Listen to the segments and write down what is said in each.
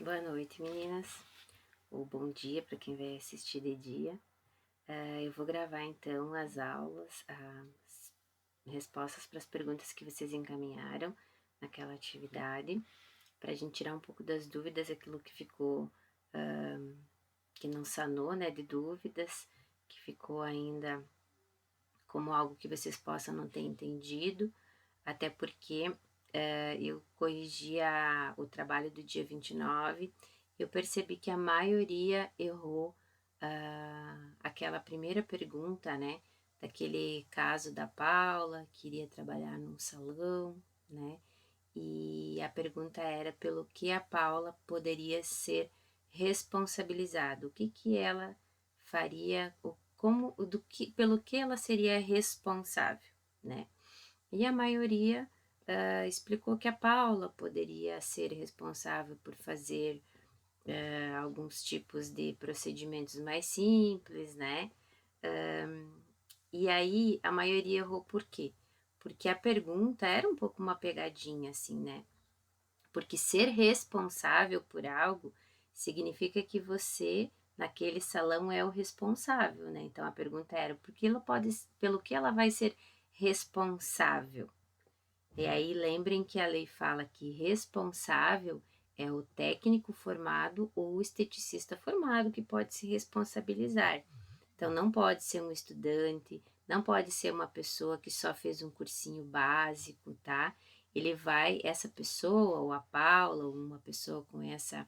Boa noite, meninas, ou bom dia para quem vai assistir de dia. Eu vou gravar então as aulas, as respostas para as perguntas que vocês encaminharam naquela atividade, para a gente tirar um pouco das dúvidas, aquilo que ficou, que não sanou, né, de dúvidas, que ficou ainda como algo que vocês possam não ter entendido, até porque eu corrigi o trabalho do dia 29, eu percebi que a maioria errou aquela primeira pergunta, né? Daquele caso da Paula, que iria trabalhar num salão, né? E a pergunta era pelo que a Paula poderia ser responsabilizada, o que ela faria, pelo que ela seria responsável, né? E a maioria explicou que a Paula poderia ser responsável por fazer alguns tipos de procedimentos mais simples, né? E aí a maioria errou por quê? Porque a pergunta era um pouco uma pegadinha, assim, né? Porque ser responsável por algo significa que você, naquele salão, é o responsável, né? Então a pergunta era, pelo que ela vai ser responsável? E aí lembrem que a lei fala que responsável é o técnico formado ou o esteticista formado que pode se responsabilizar. Então não pode ser um estudante, não pode ser uma pessoa que só fez um cursinho básico, tá? Essa pessoa, ou a Paula, ou uma pessoa com essa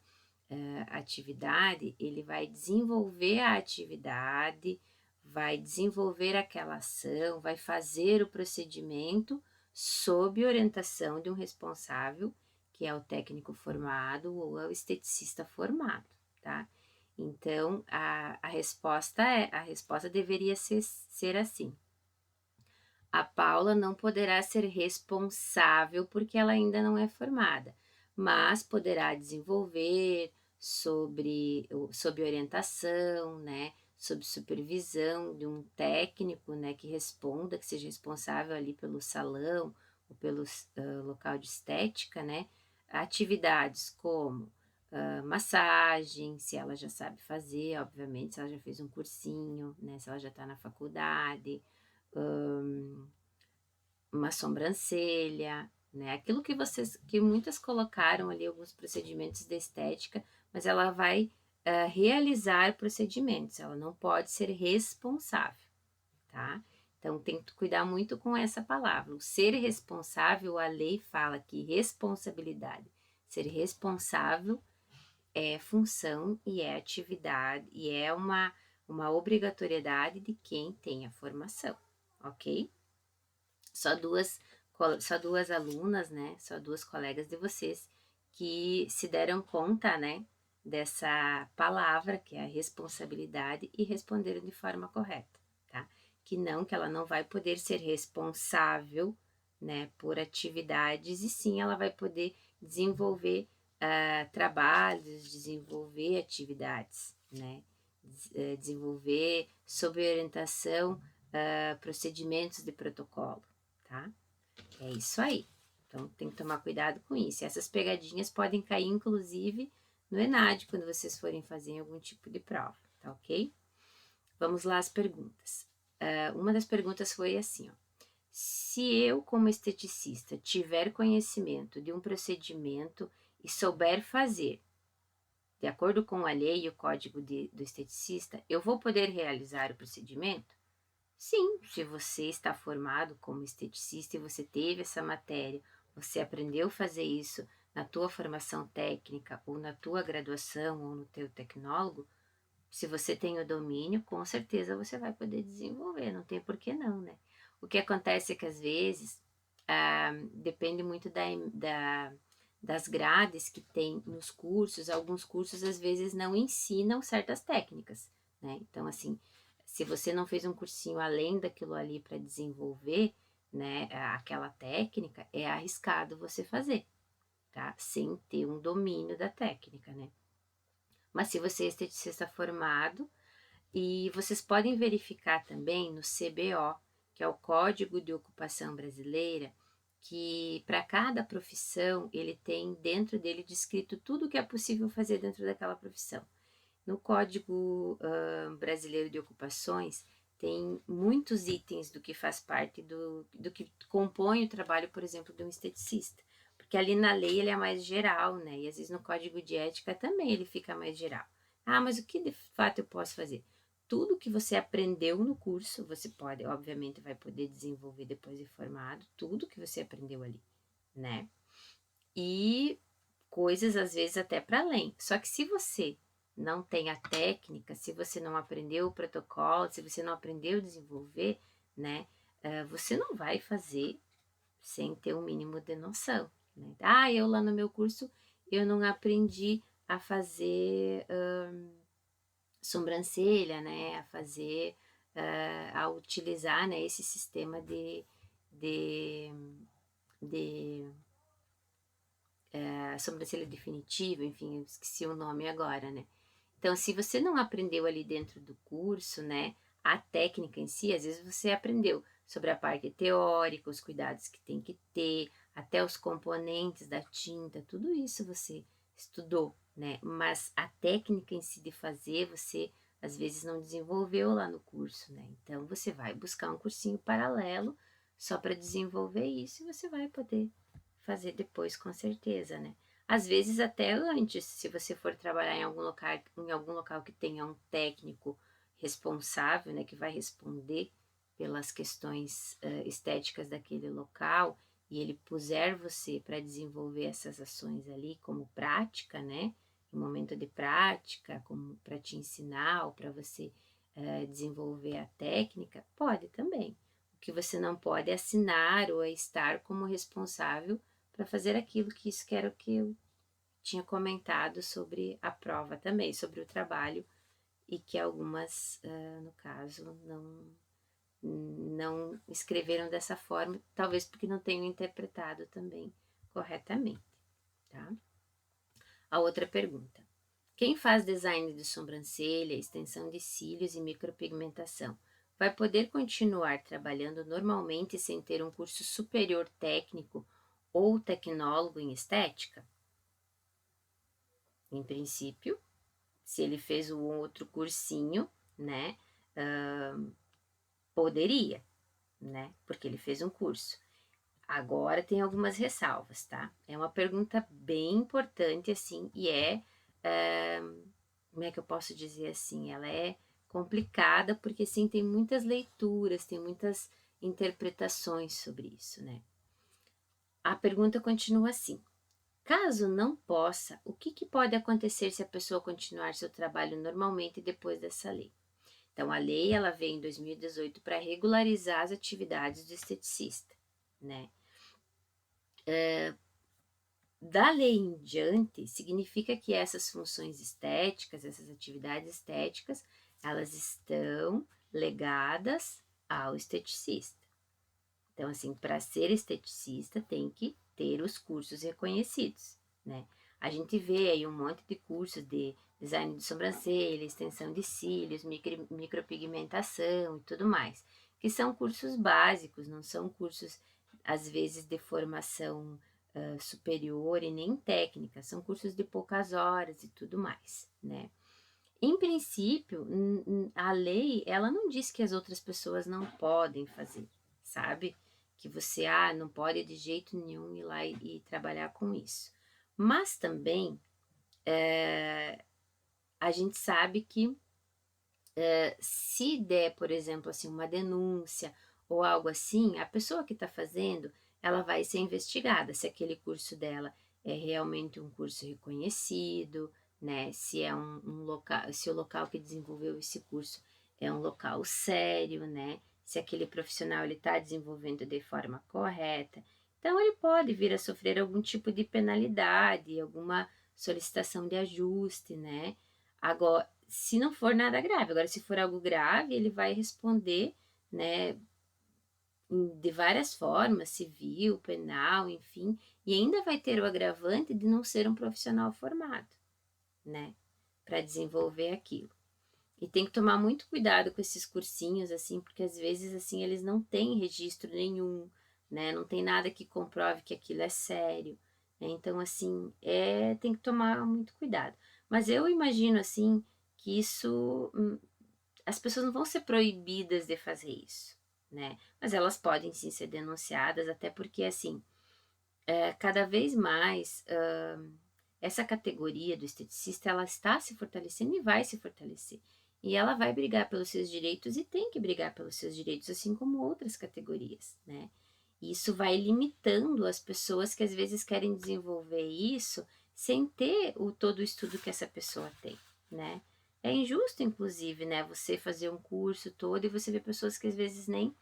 atividade, ele vai desenvolver a atividade, vai desenvolver aquela ação, vai fazer o procedimento sob orientação de um responsável, que é o técnico formado ou é o esteticista formado, tá? Então, a resposta deveria ser assim. A Paula não poderá ser responsável porque ela ainda não é formada, mas poderá desenvolver sob orientação, né, sob supervisão de um técnico, né, que responda, que seja responsável ali pelo salão ou pelo local de estética, né, atividades como massagem, se ela já sabe fazer, obviamente, se ela já fez um cursinho, né, se ela já está na faculdade, uma sobrancelha, né? Aquilo que muitas colocaram ali, alguns procedimentos de estética, mas ela vai realizar procedimentos, ela não pode ser responsável, tá? Então tem que cuidar muito com essa palavra. O ser responsável, a lei fala que responsabilidade, ser responsável é função e é atividade e é uma obrigatoriedade de quem tem a formação, ok? Só duas alunas, né? Só duas colegas de vocês que se deram conta, né? Dessa palavra que é a responsabilidade e responderam de forma correta, tá? Que ela não vai poder ser responsável, né? Por atividades e sim ela vai poder desenvolver trabalhos, desenvolver atividades, né? Desenvolver sob orientação procedimentos de protocolo, tá? É isso aí. Então tem que tomar cuidado com isso. Essas pegadinhas podem cair, inclusive, no ENAD, quando vocês forem fazer algum tipo de prova, tá ok? Vamos lá às perguntas. Uma das perguntas foi assim, ó. Se eu, como esteticista, tiver conhecimento de um procedimento e souber fazer, de acordo com a lei e o código do esteticista, eu vou poder realizar o procedimento? Sim, se você está formado como esteticista e você teve essa matéria, você aprendeu a fazer isso na tua formação técnica ou na tua graduação ou no teu tecnólogo, se você tem o domínio, com certeza você vai poder desenvolver, não tem por que não, né? O que acontece é que às vezes depende muito das grades que tem nos cursos, alguns cursos às vezes não ensinam certas técnicas, né? Então, assim, se você não fez um cursinho além daquilo ali para desenvolver, né, aquela técnica, é arriscado você fazer, tá? Sem ter um domínio da técnica, né? Mas se você é esteticista formado, e vocês podem verificar também no CBO, que é o Código de Ocupação Brasileira, que para cada profissão ele tem dentro dele descrito tudo o que é possível fazer dentro daquela profissão. No Código Brasileiro de Ocupações tem muitos itens do que faz parte do que compõe o trabalho, por exemplo, de um esteticista. Porque ali na lei ele é mais geral, né? E às vezes no Código de Ética também ele fica mais geral. Ah, mas o que de fato eu posso fazer? Tudo que você aprendeu no curso, você pode, obviamente, vai poder desenvolver depois de formado, tudo que você aprendeu ali, né? E coisas às vezes até para além. Só que se você não tem a técnica, se você não aprendeu o protocolo, se você não aprendeu a desenvolver, né? Você não vai fazer sem ter um mínimo de noção, né? Ah, eu lá no meu curso, eu não aprendi a fazer sobrancelha, né? A fazer, a utilizar, né? Esse sistema de, de sobrancelha definitiva, enfim, eu esqueci o nome agora, né? Então, se você não aprendeu ali dentro do curso, né, a técnica em si, às vezes você aprendeu sobre a parte teórica, os cuidados que tem que ter, até os componentes da tinta, tudo isso você estudou, né? Mas a técnica em si de fazer, você às vezes não desenvolveu lá no curso, né? Então, você vai buscar um cursinho paralelo só para desenvolver isso e você vai poder fazer depois com certeza, né? Às vezes até antes, se você for trabalhar em algum local que tenha um técnico responsável, né, que vai responder pelas questões estéticas daquele local, e ele puser você para desenvolver essas ações ali como prática, né, em momento de prática, como para te ensinar ou para você desenvolver a técnica, pode também. O que você não pode é assinar ou é estar como responsável para fazer aquilo que isso que era o que eu tinha comentado sobre a prova também, sobre o trabalho, e que algumas, no caso, não escreveram dessa forma, talvez porque não tenham interpretado também corretamente, tá? A outra pergunta. Quem faz design de sobrancelha, extensão de cílios e micropigmentação vai poder continuar trabalhando normalmente sem ter um curso superior técnico ou tecnólogo em estética? Em princípio, se ele fez o outro cursinho, né, poderia, né, porque ele fez um curso. Agora tem algumas ressalvas, tá? É uma pergunta bem importante, assim, e como é que eu posso dizer assim? Ela é complicada porque, sim, tem muitas leituras, tem muitas interpretações sobre isso, né? A pergunta continua assim. Caso não possa, o que pode acontecer se a pessoa continuar seu trabalho normalmente depois dessa lei? Então, a lei ela veio em 2018 para regularizar as atividades do esteticista, né? Da lei em diante, significa que essas funções estéticas, essas atividades estéticas, elas estão legadas ao esteticista. Então, assim, para ser esteticista tem que ter os cursos reconhecidos, né? A gente vê aí um monte de cursos de design de sobrancelha, extensão de cílios, micropigmentação e tudo mais, que são cursos básicos, não são cursos, às vezes, de formação superior e nem técnica, são cursos de poucas horas e tudo mais, né? Em princípio, a lei, ela não diz que as outras pessoas não podem fazer, sabe? Que você, não pode de jeito nenhum ir lá e trabalhar com isso. Mas também, a gente sabe que se der, por exemplo, assim, uma denúncia ou algo assim, a pessoa que está fazendo, ela vai ser investigada se aquele curso dela é realmente um curso reconhecido, né? Se é um local, se o local que desenvolveu esse curso é um local sério, né? Se aquele profissional ele está desenvolvendo de forma correta. Então ele pode vir a sofrer algum tipo de penalidade, alguma solicitação de ajuste, né? Agora, se não for nada grave. Agora, se for algo grave, ele vai responder, né, de várias formas, civil, penal, enfim, e ainda vai ter o agravante de não ser um profissional formado, né, para desenvolver aquilo. E tem que tomar muito cuidado com esses cursinhos, assim, porque às vezes, assim, eles não têm registro nenhum, né? Não tem nada que comprove que aquilo é sério, né? Então, assim, tem que tomar muito cuidado. Mas eu imagino, assim, que isso, as pessoas não vão ser proibidas de fazer isso, né? Mas elas podem sim ser denunciadas, até porque, assim, cada vez mais essa categoria do esteticista, ela está se fortalecendo e vai se fortalecer. E ela vai brigar pelos seus direitos e tem que brigar pelos seus direitos, assim como outras categorias, né? E isso vai limitando as pessoas que às vezes querem desenvolver isso sem ter todo o estudo que essa pessoa tem, né? É injusto, inclusive, né? Você fazer um curso todo e você vê pessoas que às vezes nem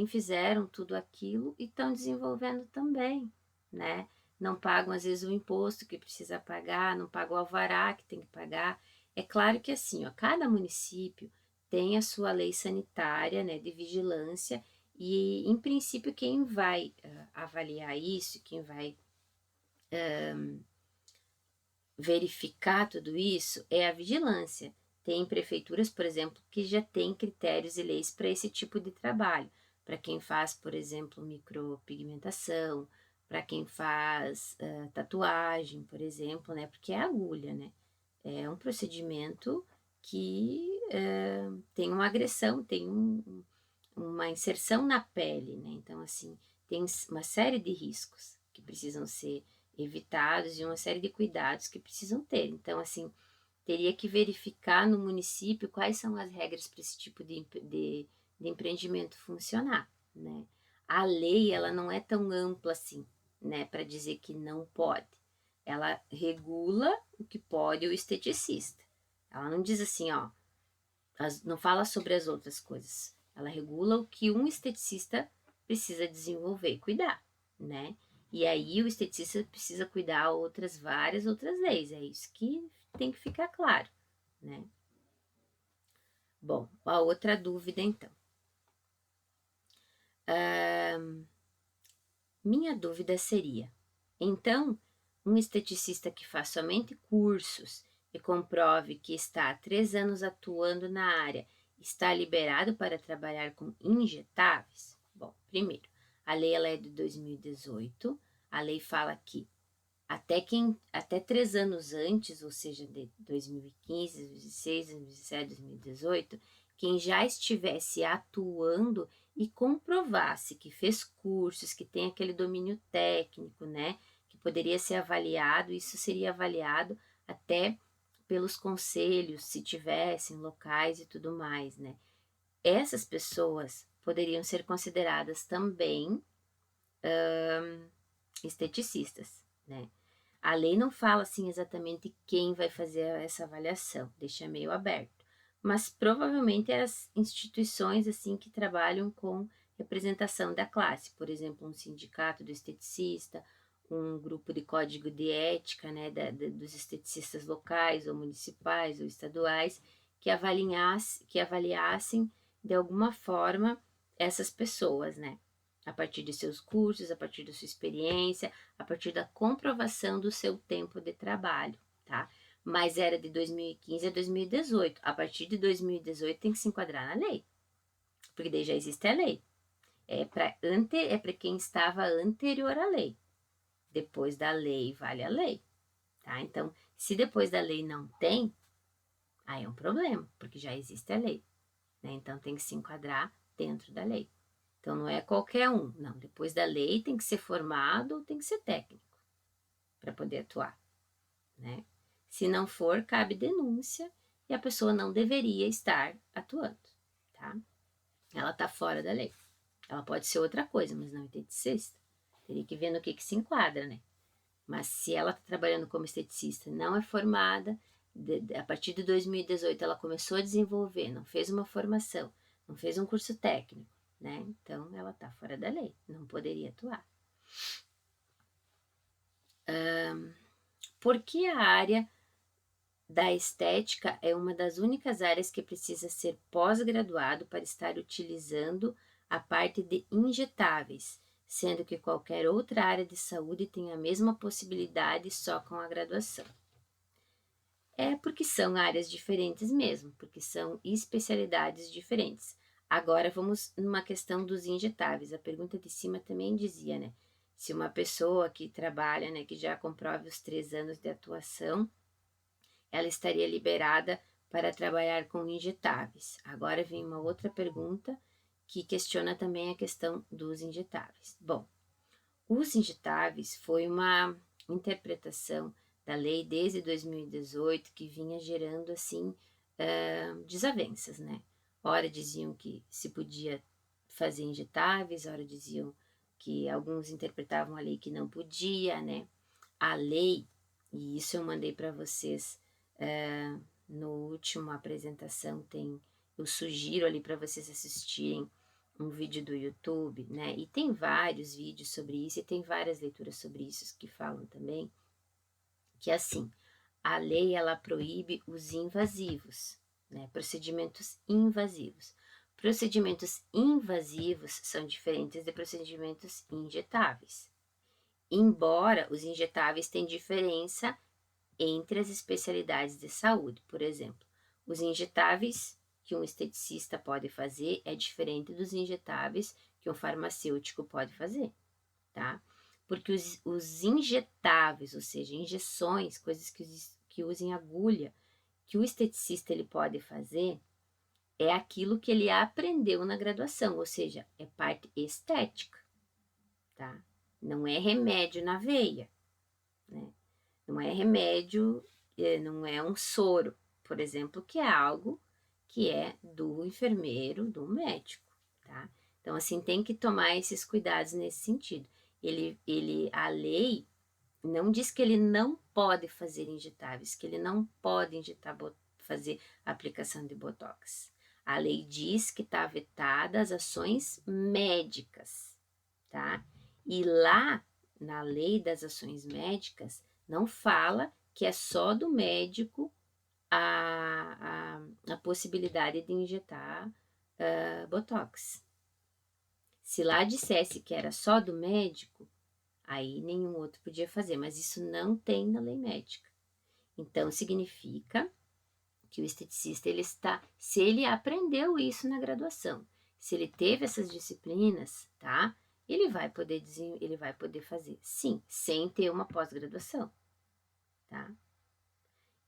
fizeram tudo aquilo e estão desenvolvendo também, né? Não pagam, às vezes, o imposto que precisa pagar, não pagam o alvará que tem que pagar. É claro que, assim, ó, cada município tem a sua lei sanitária, né, de vigilância, e, em princípio, quem vai avaliar isso, quem vai verificar tudo isso é a vigilância. Tem prefeituras, por exemplo, que já têm critérios e leis para esse tipo de trabalho. Para quem faz, por exemplo, micropigmentação, para quem faz tatuagem, por exemplo, né? Porque é agulha, né? É um procedimento que tem uma agressão, tem uma inserção na pele, né? Então, assim, tem uma série de riscos que precisam ser evitados e uma série de cuidados que precisam ter. Então, assim, teria que verificar no município quais são as regras para esse tipo de empreendimento funcionar, né? A lei, ela não é tão ampla assim, né, para dizer que não pode. Ela regula o que pode o esteticista. Ela não diz assim, ó, não fala sobre as outras coisas. Ela regula o que um esteticista precisa desenvolver e cuidar, né? E aí o esteticista precisa cuidar várias outras leis. É isso que tem que ficar claro, né? Bom, a outra dúvida então. Minha dúvida seria, então, um esteticista que faz somente cursos e comprove que está há 3 anos atuando na área, está liberado para trabalhar com injetáveis? Bom, primeiro, a lei ela é de 2018, a lei fala que até 3 anos antes, ou seja, de 2015, 2016, 2017, 2018, quem já estivesse atuando e comprovasse que fez cursos, que tem aquele domínio técnico, né, que poderia ser avaliado, isso seria avaliado até pelos conselhos, se tivessem locais e tudo mais, né. Essas pessoas poderiam ser consideradas também esteticistas, né. A lei não fala assim exatamente quem vai fazer essa avaliação, deixa meio aberto. Mas provavelmente é as instituições assim que trabalham com representação da classe, por exemplo, um sindicato do esteticista, um grupo de código de ética, né, dos esteticistas locais ou municipais ou estaduais, que avaliassem de alguma forma essas pessoas, né, a partir de seus cursos, a partir da sua experiência, a partir da comprovação do seu tempo de trabalho, tá? Mas era de 2015 a 2018. A partir de 2018 tem que se enquadrar na lei, porque daí já existe a lei. É para quem estava anterior à lei. Depois da lei vale a lei, tá? Então, se depois da lei não tem, aí é um problema, porque já existe a lei, né? Então tem que se enquadrar dentro da lei. Então não é qualquer um, não. Depois da lei tem que ser formado ou tem que ser técnico para poder atuar, né? Se não for, cabe denúncia e a pessoa não deveria estar atuando, tá? Ela está fora da lei. Ela pode ser outra coisa, mas não esteticista. Teria que ver no que se enquadra, né? Mas se ela está trabalhando como esteticista, não é formada, a partir de 2018 ela começou a desenvolver, não fez uma formação, não fez um curso técnico, né? Então ela está fora da lei, não poderia atuar. Por que a área da estética é uma das únicas áreas que precisa ser pós-graduado para estar utilizando a parte de injetáveis, sendo que qualquer outra área de saúde tem a mesma possibilidade só com a graduação? É porque são áreas diferentes mesmo, porque são especialidades diferentes. Agora vamos numa questão dos injetáveis. A pergunta de cima também dizia, né? Se uma pessoa que trabalha, né, que já comprove os 3 anos de atuação, ela estaria liberada para trabalhar com injetáveis. Agora vem uma outra pergunta que questiona também a questão dos injetáveis. Bom, os injetáveis foi uma interpretação da lei desde 2018 que vinha gerando assim desavenças, né? Ora diziam que se podia fazer injetáveis, ora diziam que alguns interpretavam a lei que não podia, né? A lei, e isso eu mandei para vocês no último apresentação, eu sugiro ali para vocês assistirem um vídeo do YouTube, né? E tem vários vídeos sobre isso, e tem várias leituras sobre isso que falam também, que assim, a lei ela proíbe os invasivos, né? Procedimentos invasivos. Procedimentos invasivos são diferentes de procedimentos injetáveis. Embora os injetáveis tenham diferença entre as especialidades de saúde, por exemplo, os injetáveis que um esteticista pode fazer é diferente dos injetáveis que um farmacêutico pode fazer, tá? Porque os injetáveis, ou seja, injeções, coisas que usem agulha, que o esteticista ele pode fazer, é aquilo que ele aprendeu na graduação, ou seja, é parte estética, tá? Não é remédio na veia, né? Não é remédio, não é um soro, por exemplo, que é algo que é do enfermeiro, do médico, tá? Então, assim, tem que tomar esses cuidados nesse sentido. A lei não diz que ele não pode fazer injetáveis, que ele não pode fazer aplicação de botox. A lei diz que está vetada as ações médicas, tá? E lá, na lei das ações médicas, não fala que é só do médico a possibilidade de injetar botox. Se lá dissesse que era só do médico, aí nenhum outro podia fazer, mas isso não tem na lei médica. Então, significa que o esteticista, se ele aprendeu isso na graduação, se ele teve essas disciplinas, tá? Ele vai poder fazer, sim, sem ter uma pós-graduação, tá?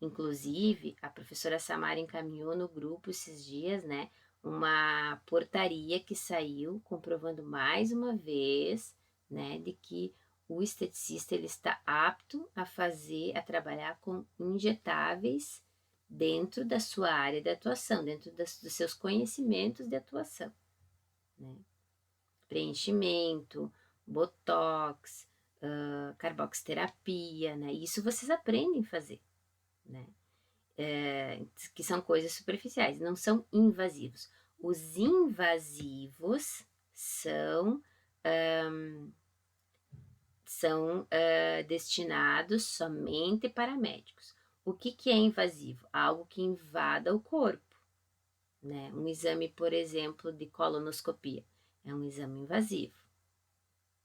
Inclusive, a professora Samara encaminhou no grupo esses dias, né, uma portaria que saiu comprovando mais uma vez, né, de que o esteticista ele está apto a trabalhar com injetáveis dentro da sua área de atuação, dentro dos seus conhecimentos de atuação, né? Preenchimento, botox, carboxterapia, né? Isso vocês aprendem a fazer, né? Que são coisas superficiais, não são invasivos. Os invasivos são destinados somente para médicos. O que é invasivo? Algo que invada o corpo, né? Um exame, por exemplo, de colonoscopia é um exame invasivo,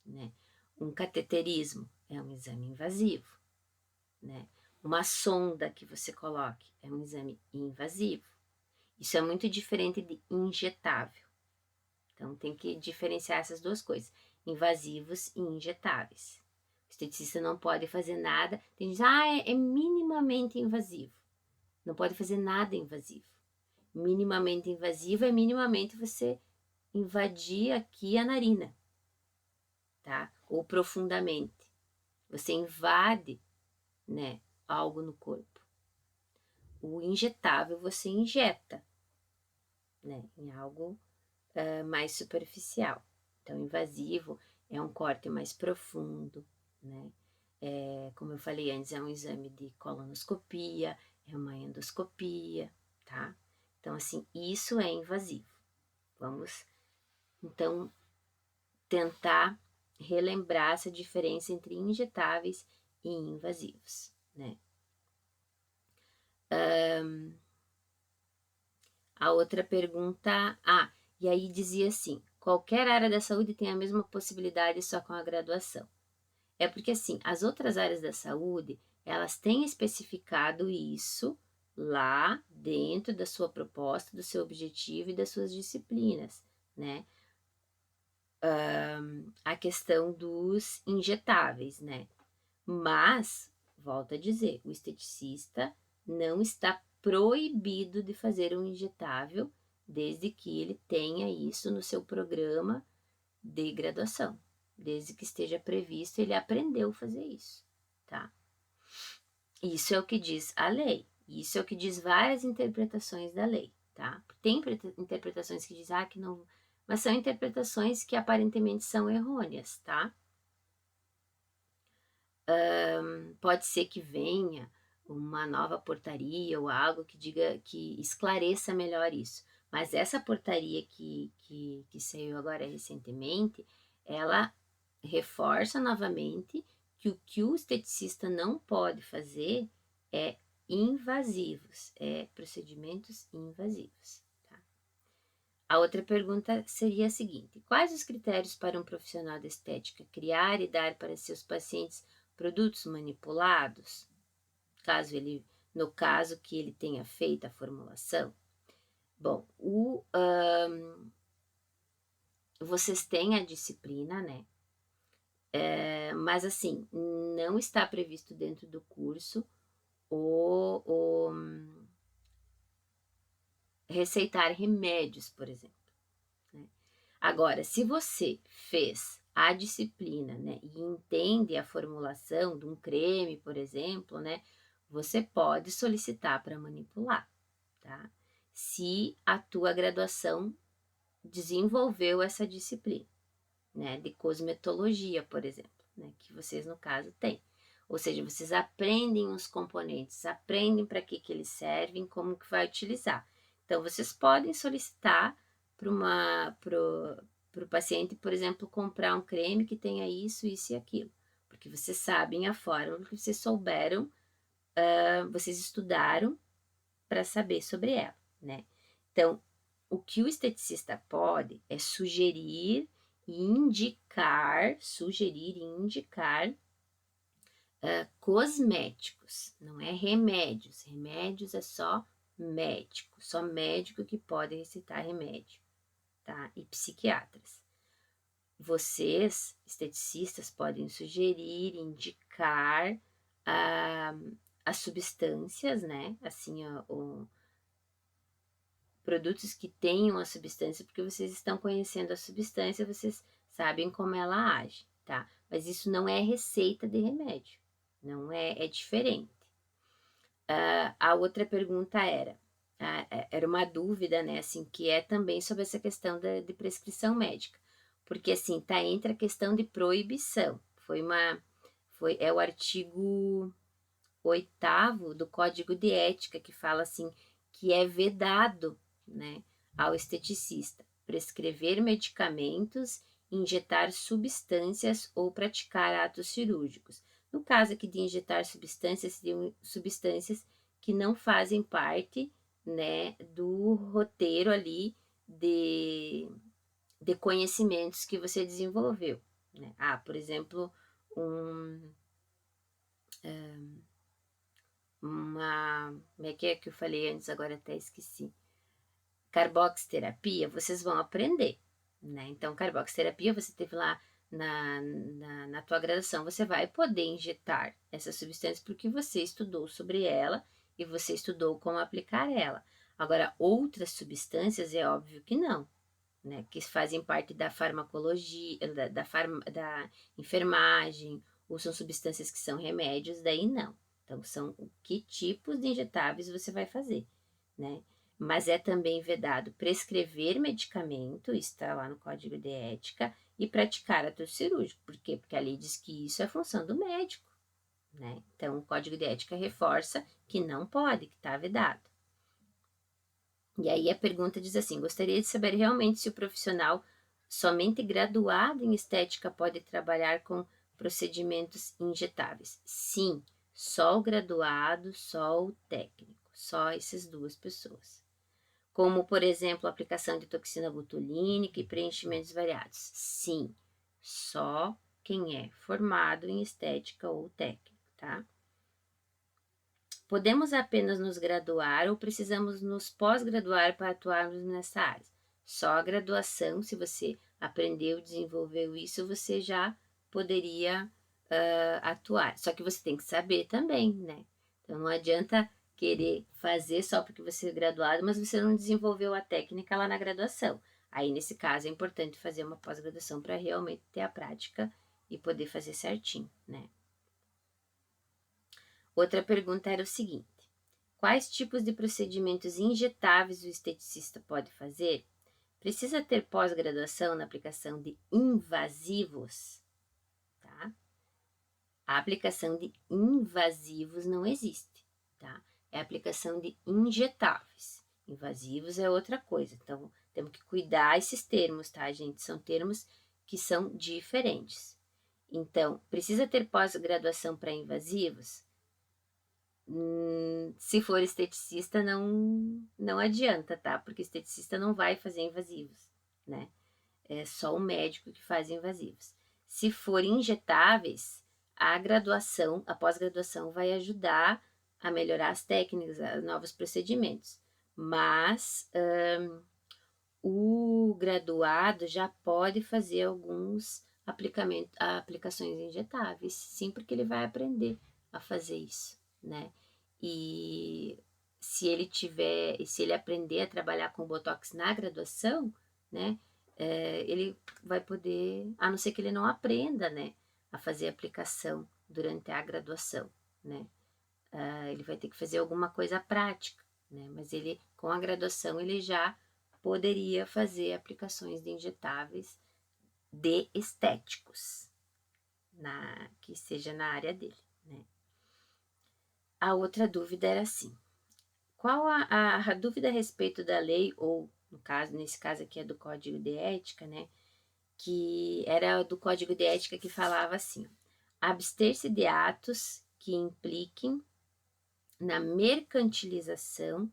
né? Um cateterismo é um exame invasivo, né? Uma sonda que você coloque é um exame invasivo. Isso é muito diferente de injetável. Então, tem que diferenciar essas duas coisas, invasivos e injetáveis. O esteticista não pode fazer nada. Tem gente que diz, é minimamente invasivo. Não pode fazer nada invasivo. Minimamente invasivo é minimamente você invadir aqui a narina, tá? Ou profundamente. Você invade, né, algo no corpo. O injetável você injeta, né, em algo mais superficial. Então, invasivo é um corte mais profundo, né? Como eu falei antes, é um exame de colonoscopia, é uma endoscopia, tá? Então, assim, isso é invasivo. Vamos, então, tentar relembrar essa diferença entre injetáveis e invasivos, né? A outra pergunta, e aí dizia assim, qualquer área da saúde tem a mesma possibilidade só com a graduação. É porque assim, as outras áreas da saúde, elas têm especificado isso lá dentro da sua proposta, do seu objetivo e das suas disciplinas, né? A questão dos injetáveis, né? Mas, volto a dizer, o esteticista não está proibido de fazer um injetável, desde que ele tenha isso no seu programa de graduação. Desde que esteja previsto, ele aprendeu a fazer isso, tá? Isso é o que diz a lei. Isso é o que diz várias interpretações da lei, tá? Tem interpretações que dizem que não... Mas são interpretações que aparentemente são errôneas, tá? Pode ser que venha uma nova portaria ou algo que diga, que esclareça melhor isso. Mas essa portaria que saiu agora recentemente, ela reforça novamente que o esteticista não pode fazer é invasivos, é procedimentos invasivos. Tá? A outra pergunta seria a seguinte: quais os critérios para um profissional de estética criar e dar para seus pacientes produtos manipulados, no caso que ele tenha feito a formulação? Bom, vocês têm a disciplina, né? Mas assim, não está previsto dentro do curso o receitar remédios, por exemplo. Né? Agora, se você fez a disciplina, né, e entende a formulação de um creme, por exemplo, né, você pode solicitar para manipular, tá? Se a tua graduação desenvolveu essa disciplina, né, de cosmetologia, por exemplo, né, que vocês, no caso, têm. Ou seja, vocês aprendem os componentes, aprendem para que eles servem, como que vai utilizar. Então, vocês podem solicitar para o paciente, por exemplo, comprar um creme que tenha isso, isso e aquilo. Porque vocês sabem a fórmula, porque vocês souberam, vocês estudaram para saber sobre ela, né? Então, o que o esteticista pode é sugerir e indicar cosméticos, não é remédios. Remédios é só médico que pode receitar remédio, tá? E psiquiatras. Vocês, esteticistas, podem sugerir, indicar as substâncias, né? Assim, produtos que tenham a substância, porque vocês estão conhecendo a substância, vocês sabem como ela age, tá? Mas isso não é receita de remédio, não é diferente. A outra pergunta era uma dúvida, né, assim, que é também sobre essa questão de prescrição médica, porque, assim, tá entre a questão de proibição, é o artigo 8º do Código de Ética, que fala, assim, que é vedado, né, ao esteticista prescrever medicamentos, injetar substâncias ou praticar atos cirúrgicos. No caso aqui de injetar substâncias, seriam substâncias que não fazem parte, né, do roteiro ali de conhecimentos que você desenvolveu. Né? Por exemplo, como é que eu falei antes, agora até esqueci. Carboxterapia, vocês vão aprender, né? Então, carboxterapia, você teve lá na tua graduação, você vai poder injetar essa substância porque você estudou sobre ela e você estudou como aplicar ela. Agora, outras substâncias, é óbvio que não, né? Que fazem parte da farmacologia, da enfermagem, ou são substâncias que são remédios, daí não. Então, são que tipos de injetáveis você vai fazer, né? Mas é também vedado prescrever medicamento, está lá no Código de Ética, e praticar ato cirúrgico. Por quê? Porque a lei diz que isso é função do médico, né? Então, o Código de Ética reforça que não pode, que está vedado. E aí a pergunta diz assim: gostaria de saber realmente se o profissional somente graduado em estética pode trabalhar com procedimentos injetáveis. Sim, só o graduado, só o técnico, só essas duas pessoas. Como, por exemplo, a aplicação de toxina botulínica e preenchimentos variados. Sim, só quem é formado em estética ou técnico, tá? podemos apenas nos graduar ou precisamos nos pós-graduar para atuarmos nessa área? Só a graduação, se você aprendeu, desenvolveu isso, você já poderia atuar. Só que você tem que saber também, né? Então não adianta querer fazer só porque você é graduado, mas você não desenvolveu a técnica lá na graduação. Aí, nesse caso, é importante fazer uma pós-graduação para realmente ter a prática e poder fazer certinho, né? Outra pergunta era o seguinte: quais tipos de procedimentos injetáveis o esteticista pode fazer? Precisa ter pós-graduação na aplicação de invasivos, tá? A aplicação de invasivos não existe, tá? É a aplicação de injetáveis. Invasivos é outra coisa. Então, temos que cuidar esses termos, tá, gente? São termos que são diferentes. Então, precisa ter pós-graduação para invasivos? Se for esteticista, não adianta, tá? Porque esteticista não vai fazer invasivos, né? É só o médico que faz invasivos. Se for injetáveis, a graduação, a pós-graduação vai ajudar a melhorar as técnicas, a novos procedimentos. Mas o graduado já pode fazer alguns aplicações injetáveis, sim, porque ele vai aprender a fazer isso, né? E se ele aprender a trabalhar com Botox na graduação, né? Ele vai poder, a não ser que ele não aprenda, né? A fazer aplicação durante a graduação, né? Ele vai ter que fazer alguma coisa prática, né? Mas ele, com a graduação, ele já poderia fazer aplicações de injetáveis de estéticos, que seja na área dele, né? A outra dúvida era assim: qual a dúvida a respeito da lei, ou nesse caso aqui é do Código de Ética, né? Que era do Código de Ética que falava assim: abster-se de atos que impliquem na mercantilização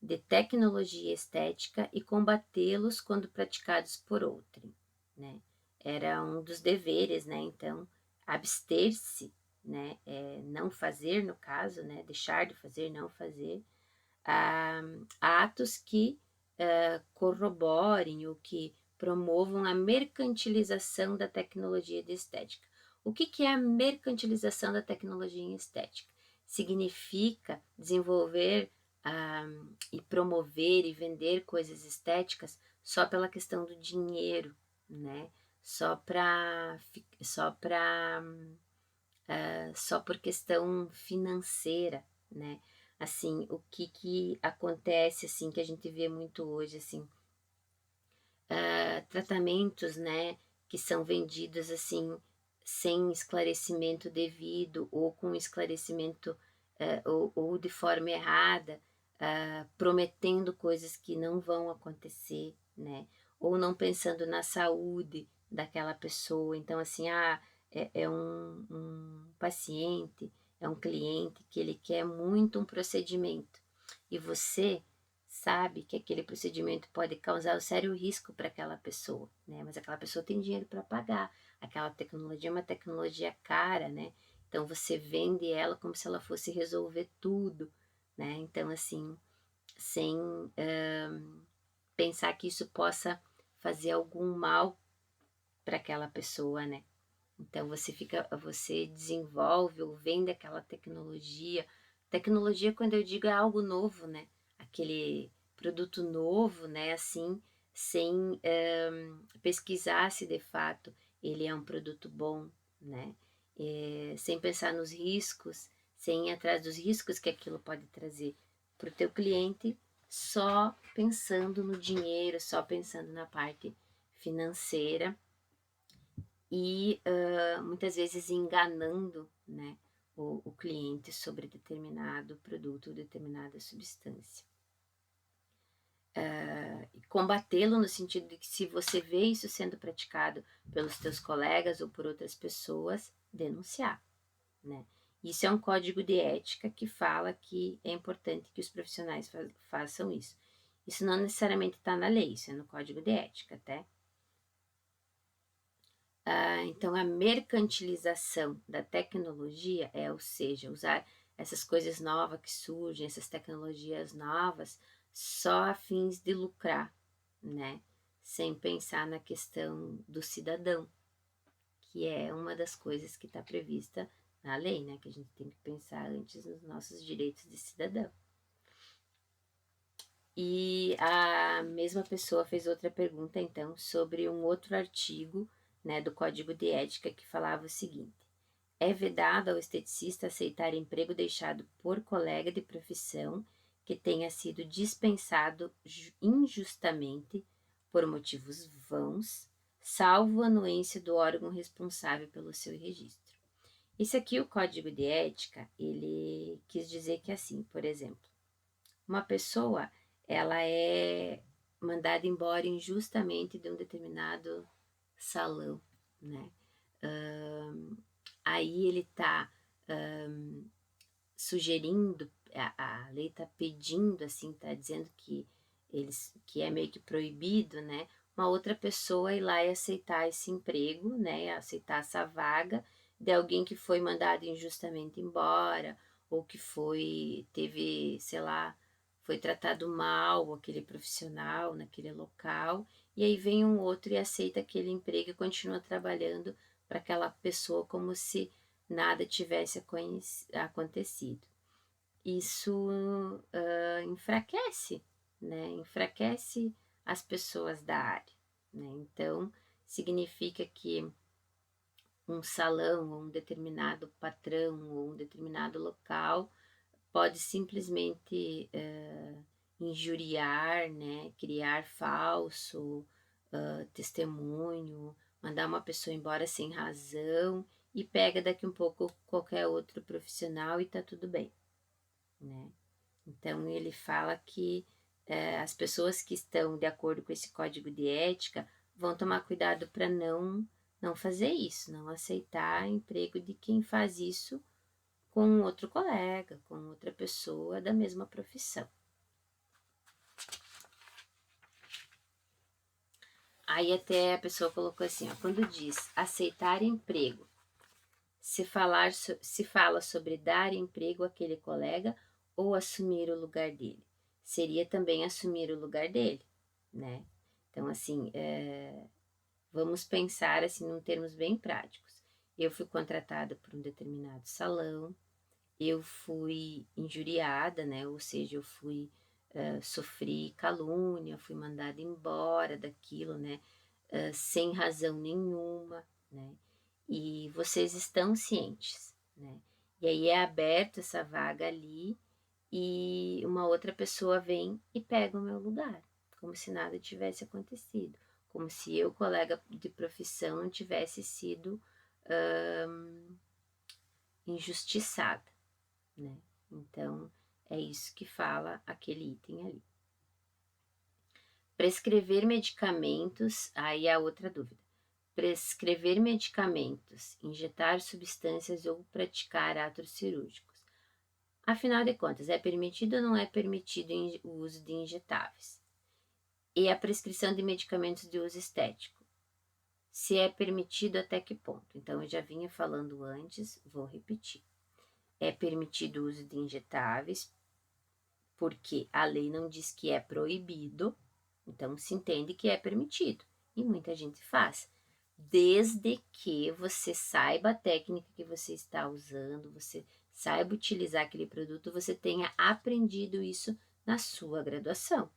de tecnologia estética e combatê-los quando praticados por outrem, né? Era um dos deveres, né? Então, abster-se, né? Não fazer, no caso, né? Deixar de fazer, não fazer, atos que corroborem ou que promovam a mercantilização da tecnologia de estética. O que é a mercantilização da tecnologia em estética? Significa desenvolver e promover e vender coisas estéticas só pela questão do dinheiro, né? Só por questão financeira, né? Assim, o que acontece, assim, que a gente vê muito hoje, assim, tratamentos, né, que são vendidos, assim, sem esclarecimento devido, ou com esclarecimento, ou de forma errada, prometendo coisas que não vão acontecer, né, ou não pensando na saúde daquela pessoa. Então, assim, é um paciente, é um cliente que ele quer muito um procedimento, e você sabe que aquele procedimento pode causar um sério risco para aquela pessoa, né? Mas aquela pessoa tem dinheiro para pagar. Aquela tecnologia é uma tecnologia cara, né? Então você vende ela como se ela fosse resolver tudo, né? Então, assim, sem pensar que isso possa fazer algum mal para aquela pessoa, né? Então você desenvolve ou vende aquela tecnologia. Tecnologia, quando eu digo, é algo novo, né? Aquele produto novo, né? Assim, sem pesquisar se de fato ele é um produto bom, né? Sem pensar nos riscos, sem ir atrás dos riscos que aquilo pode trazer para o teu cliente, só pensando no dinheiro, só pensando na parte financeira e muitas vezes enganando, né, o cliente sobre determinado produto ou determinada substância. Combatê-lo no sentido de que, se você vê isso sendo praticado pelos teus colegas ou por outras pessoas, denunciar, né? Isso é um código de ética que fala que é importante que os profissionais façam isso. Isso não necessariamente está na lei, isso é no código de ética, até. Então, a mercantilização da tecnologia ou seja, usar essas coisas novas que surgem, essas tecnologias novas, só a fins de lucrar, né? Sem pensar na questão do cidadão, que é uma das coisas que está prevista na lei, né? Que a gente tem que pensar antes nos nossos direitos de cidadão. E a mesma pessoa fez outra pergunta, então, sobre um outro artigo, né, do Código de Ética que falava o seguinte: é vedado ao esteticista aceitar emprego deixado por colega de profissão que tenha sido dispensado injustamente por motivos vãos, salvo anuência do órgão responsável pelo seu registro. Isso aqui, o Código de Ética, ele quis dizer que assim, por exemplo, uma pessoa, ela é mandada embora injustamente de um determinado salão, né? Aí ele está sugerindo, a lei está pedindo, assim, está dizendo que é meio que proibido, né? Uma outra pessoa ir lá e aceitar esse emprego, né? Aceitar essa vaga de alguém que foi mandado injustamente embora, ou que teve, sei lá, foi tratado mal aquele profissional naquele local, e aí vem um outro e aceita aquele emprego e continua trabalhando para aquela pessoa como se nada tivesse acontecido. Isso enfraquece, né? Enfraquece as pessoas da área, né? Então, significa que um salão, ou um determinado patrão, ou um determinado local pode simplesmente injuriar, né? Criar falso testemunho, mandar uma pessoa embora sem razão e pega daqui um pouco qualquer outro profissional e tá tudo bem, né? Então ele fala que as pessoas que estão de acordo com esse código de ética vão tomar cuidado para não fazer isso, não aceitar emprego de quem faz isso com outro colega, com outra pessoa da mesma profissão. Aí até a pessoa colocou assim, ó, quando diz aceitar emprego, se fala sobre dar emprego àquele colega ou assumir o lugar dele. Seria também assumir o lugar dele, né? Então, assim, vamos pensar assim, em termos bem práticos. Eu fui contratada por um determinado salão, eu fui injuriada, né? Ou seja, eu sofri calúnia, fui mandada embora daquilo, né? Sem razão nenhuma, né? E vocês estão cientes, né? E aí é aberta essa vaga ali e uma outra pessoa vem e pega o meu lugar, como se nada tivesse acontecido, como se eu, colega de profissão, não tivesse sido injustiçada, né? Então, é isso que fala aquele item ali. Prescrever medicamentos, aí a outra dúvida. Prescrever medicamentos, injetar substâncias ou praticar atos cirúrgicos. Afinal de contas, é permitido ou não é permitido o uso de injetáveis? E a prescrição de medicamentos de uso estético? Se é permitido, até que ponto? Então, eu já vinha falando antes, vou repetir. É permitido o uso de injetáveis, porque a lei não diz que é proibido, então se entende que é permitido. E muita gente faz. Desde que você saiba a técnica que você está usando, você saiba utilizar aquele produto, você tenha aprendido isso na sua graduação,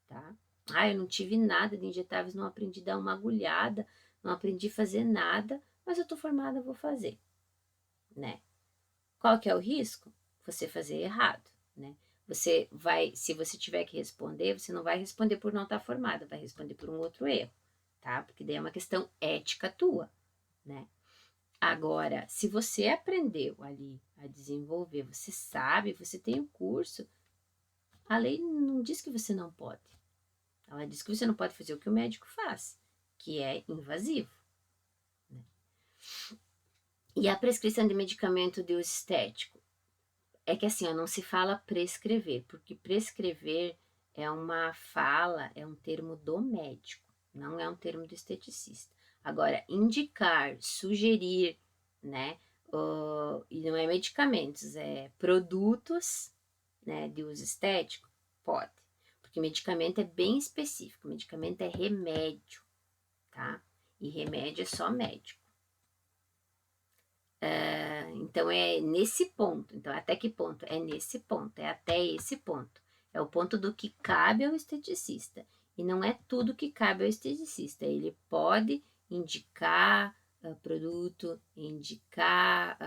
tá? Eu não tive nada de injetáveis, não aprendi a dar uma agulhada, não aprendi a fazer nada, mas eu tô formada, vou fazer, né? Qual que é o risco? Você fazer errado, né? Se você tiver que responder, você não vai responder por não estar formada, vai responder por um outro erro, tá? Porque daí é uma questão ética tua, né? Agora, se você aprendeu ali a desenvolver, você sabe, você tem o curso, a lei não diz que você não pode. Ela diz que você não pode fazer o que o médico faz, que é invasivo, né? E a prescrição de medicamento de uso estético? É que assim, ó, não se fala prescrever, porque prescrever é uma fala, é um termo do médico, não é um termo do esteticista. Agora, indicar, sugerir, né, e não é medicamentos, é produtos, né, de uso estético, pode. Porque medicamento é bem específico, medicamento é remédio, tá? E remédio é só médico. Então é nesse ponto. Então, até que ponto? É nesse ponto, é até esse ponto. É o ponto do que cabe ao esteticista. E não é tudo que cabe ao esteticista. Ele pode indicar produto, indicar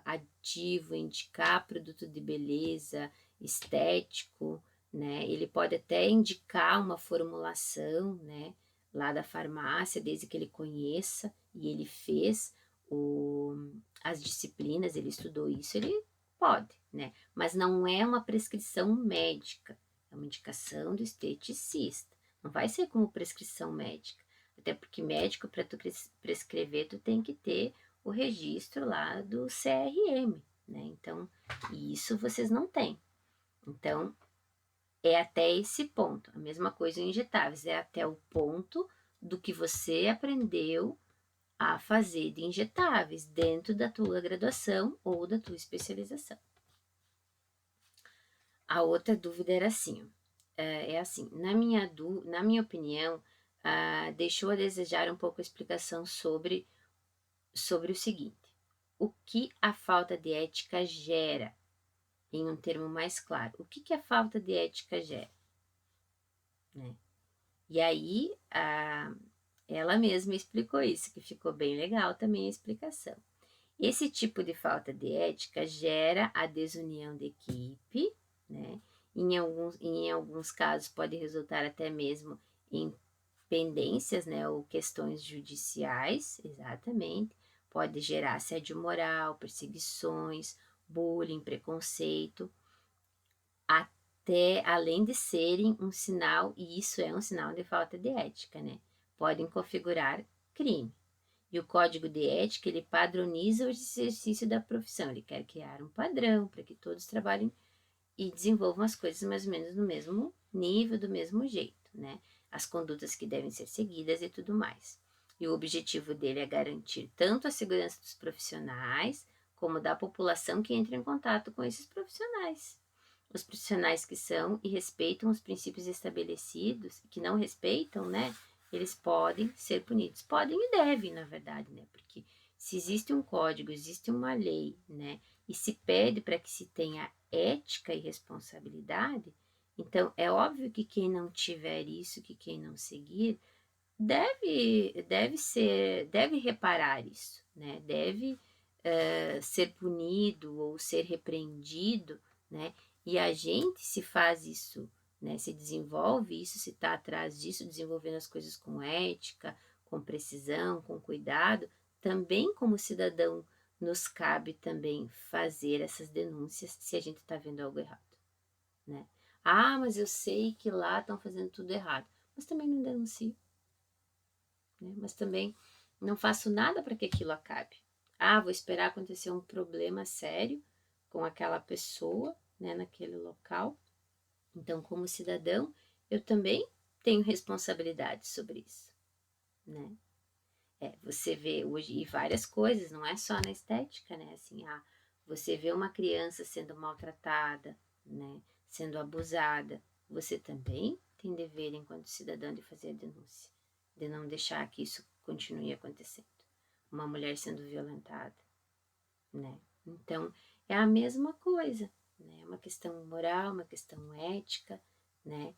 ativo, indicar produto de beleza, estético, né? Ele pode até indicar uma formulação, né? Lá da farmácia, desde que ele conheça e ele fez as disciplinas, ele estudou isso, ele pode, né? Mas não é uma prescrição médica, é uma indicação do esteticista. Não vai ser como prescrição médica. Até porque médico, para tu prescrever, tu tem que ter o registro lá do CRM, né? Então, isso vocês não têm. Então, é até esse ponto. A mesma coisa em injetáveis, é até o ponto do que você aprendeu a fazer de injetáveis dentro da tua graduação ou da tua especialização. A outra dúvida era assim, é assim, na minha opinião, deixou a desejar um pouco a explicação sobre o seguinte, o que a falta de ética gera, em um termo mais claro, o que a falta de ética gera, né? E aí, ela mesma explicou isso, que ficou bem legal também a explicação. Esse tipo de falta de ética gera a desunião de equipe, né? Em alguns casos pode resultar até mesmo em pendências, né? Ou questões judiciais, exatamente. Pode gerar assédio moral, perseguições, bullying, preconceito, até além de serem um sinal, e isso é um sinal de falta de ética, né? Podem configurar crime. E o código de ética, ele padroniza o exercício da profissão. Ele quer criar um padrão para que todos trabalhem e desenvolvam as coisas mais ou menos no mesmo nível, do mesmo jeito, né? As condutas que devem ser seguidas e tudo mais. E o objetivo dele é garantir tanto a segurança dos profissionais, como da população que entra em contato com esses profissionais. Os profissionais que são e respeitam os princípios estabelecidos, que não respeitam, né? Eles podem ser punidos. Podem e devem, na verdade, né? Porque se existe um código, existe uma lei, né? E se pede para que se tenha ética e responsabilidade, então é óbvio que quem não tiver isso, que quem não seguir, deve reparar isso, né? Deve ser punido ou ser repreendido, né? E a gente se faz isso, né? Se desenvolve isso, se está atrás disso, desenvolvendo as coisas com ética, com precisão, com cuidado, também como cidadão nos cabe também fazer essas denúncias se a gente está vendo algo errado, né? Ah, mas eu sei que lá estão fazendo tudo errado, mas também não denuncio, né? Mas também não faço nada para que aquilo acabe. Ah, vou esperar acontecer um problema sério com aquela pessoa, né, naquele local. Então, como cidadão, eu também tenho responsabilidade sobre isso, né? Você vê hoje e várias coisas, não é só na estética, né? Assim, você vê uma criança sendo maltratada, né? Sendo abusada, você também tem dever enquanto cidadão de fazer a denúncia, de não deixar que isso continue acontecendo. Uma mulher sendo violentada, né? Então, é a mesma coisa, né? É uma questão moral, uma questão ética, né?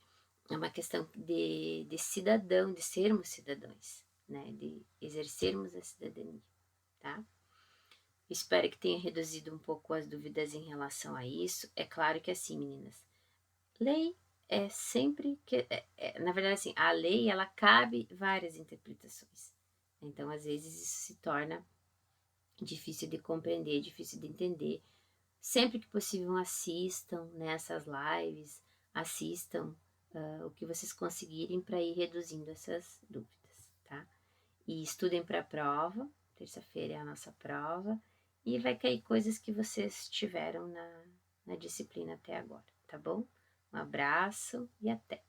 É uma questão de cidadão, de sermos cidadãos, né? De exercermos a cidadania, tá? Espero que tenha reduzido um pouco as dúvidas em relação a isso. É claro que assim, meninas, lei é sempre que, na verdade, assim, a lei ela cabe várias interpretações. Então, às vezes isso se torna difícil de compreender, difícil de entender. Sempre que possível, assistam nessas lives, assistam o que vocês conseguirem para ir reduzindo essas dúvidas, tá? E estudem para a prova, terça-feira é a nossa prova, e vai cair coisas que vocês tiveram na disciplina até agora, tá bom? Um abraço e até!